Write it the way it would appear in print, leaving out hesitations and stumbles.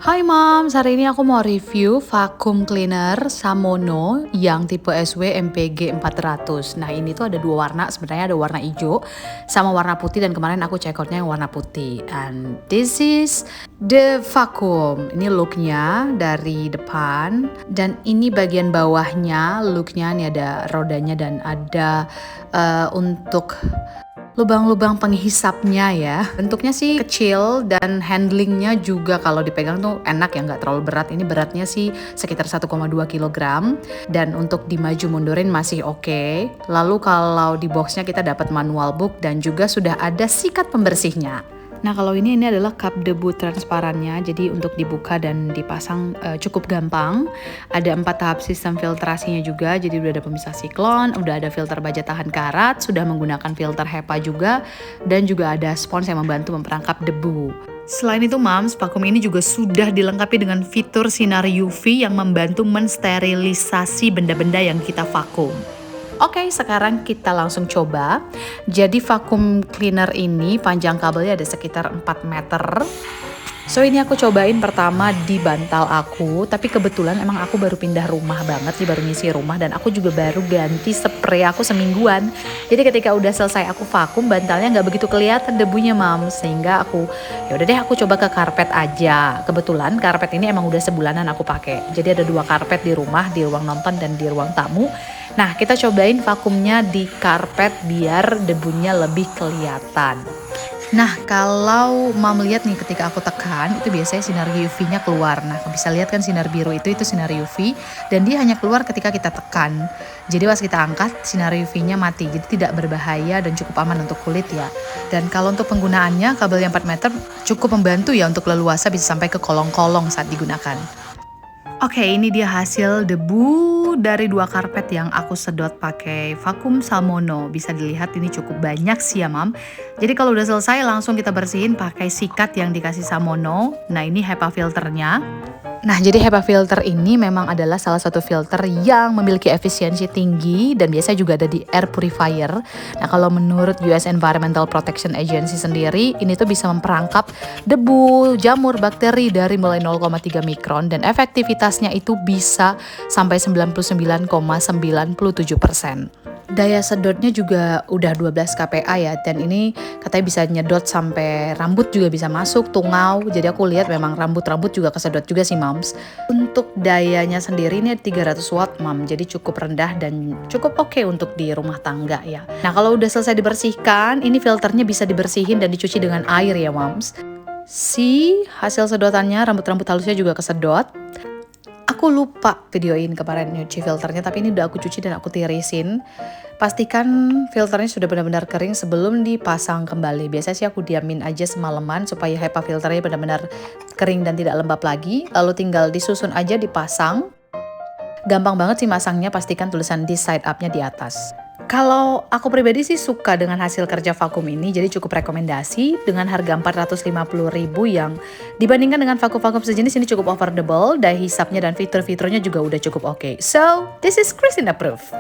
Hai Moms, hari ini aku mau review vacuum cleaner Samono yang tipe SW MPG 400. Nah ini tuh ada dua warna, sebenarnya ada warna hijau sama warna putih dan kemarin aku check outnya yang warna putih. And this is the vacuum. Ini looknya dari depan dan ini bagian bawahnya looknya, ini ada rodanya dan ada untuk lubang-lubang penghisapnya ya. Bentuknya sih kecil dan handlingnya juga kalau dipegang tuh enak ya, nggak terlalu berat. Ini beratnya sih sekitar 1,2 kg dan untuk dimaju mundurin masih oke. Lalu kalau di boxnya kita dapat manual book dan juga sudah ada sikat pembersihnya. Nah kalau ini adalah cup debu transparannya, jadi untuk dibuka dan dipasang cukup gampang. Ada 4 tahap sistem filtrasinya juga, jadi udah ada pemisah siklon, udah ada filter baja tahan karat, sudah menggunakan filter HEPA juga, dan juga ada spons yang membantu memperangkap debu. Selain itu Moms, vacuum ini juga sudah dilengkapi dengan fitur sinar UV yang membantu mensterilisasi benda-benda yang kita vakum. Oke, sekarang kita langsung coba. Jadi vacuum cleaner ini panjang kabelnya ada sekitar 4 meter. So ini aku cobain pertama di bantal aku, tapi kebetulan emang aku baru pindah rumah banget sih, baru ngisi rumah dan aku juga baru ganti spray aku semingguan. Jadi ketika udah selesai aku vakum, bantalnya nggak begitu kelihatan debunya Mams, sehingga aku ya udah deh aku coba ke karpet aja. Kebetulan karpet ini emang udah sebulanan aku pakai. Jadi ada 2 karpet di rumah, di ruang nonton dan di ruang tamu. Nah kita cobain vakumnya di karpet biar debunya lebih kelihatan. Nah kalau Mam lihat nih ketika aku tekan itu biasanya sinar UV-nya keluar. Nah bisa lihat kan sinar biru itu sinar UV dan dia hanya keluar ketika kita tekan. Jadi pas kita angkat sinar UV-nya mati, jadi tidak berbahaya dan cukup aman untuk kulit ya. Dan kalau untuk penggunaannya kabel yang 4 meter cukup membantu ya untuk leluasa bisa sampai ke kolong-kolong saat digunakan. Oke, ini dia hasil debu dari 2 karpet yang aku sedot pakai vacuum Samono. Bisa dilihat ini cukup banyak sih ya Mam. Jadi kalau udah selesai langsung kita bersihin pakai sikat yang dikasih Samono. Nah ini HEPA filternya. Nah jadi HEPA filter ini memang adalah salah satu filter yang memiliki efisiensi tinggi dan biasanya juga ada di air purifier. Nah kalau menurut US Environmental Protection Agency sendiri ini tuh bisa memperangkap debu, jamur, bakteri dari mulai 0,3 mikron dan efektivitasnya itu bisa sampai 99,97%. Daya sedotnya juga udah 12 kPa ya, dan ini katanya bisa nyedot sampai rambut juga bisa masuk, tungau. Jadi aku lihat memang rambut-rambut juga kesedot juga sih Moms. Untuk dayanya sendiri ini 300 watt Mom, jadi cukup rendah dan cukup oke untuk di rumah tangga ya. Nah kalau udah selesai dibersihkan, ini filternya bisa dibersihin dan dicuci dengan air ya Moms. Hasil sedotannya, rambut-rambut halusnya juga kesedot. Aku lupa videoin kemarin nyuci filternya, tapi ini udah aku cuci dan aku tirisin. Pastikan filternya sudah benar-benar kering sebelum dipasang kembali. Biasanya sih aku diamin aja semalaman supaya HEPA filternya benar-benar kering dan tidak lembab lagi. Lalu tinggal disusun aja dipasang. Gampang banget sih masangnya, pastikan tulisan this side up-nya di atas. Kalau aku pribadi sih suka dengan hasil kerja vakum ini, jadi cukup rekomendasi dengan harga 450.000 yang dibandingkan dengan vakum-vakum sejenis ini cukup affordable, daya hisapnya dan fitur-fiturnya juga udah cukup oke. So, this is Christine approved.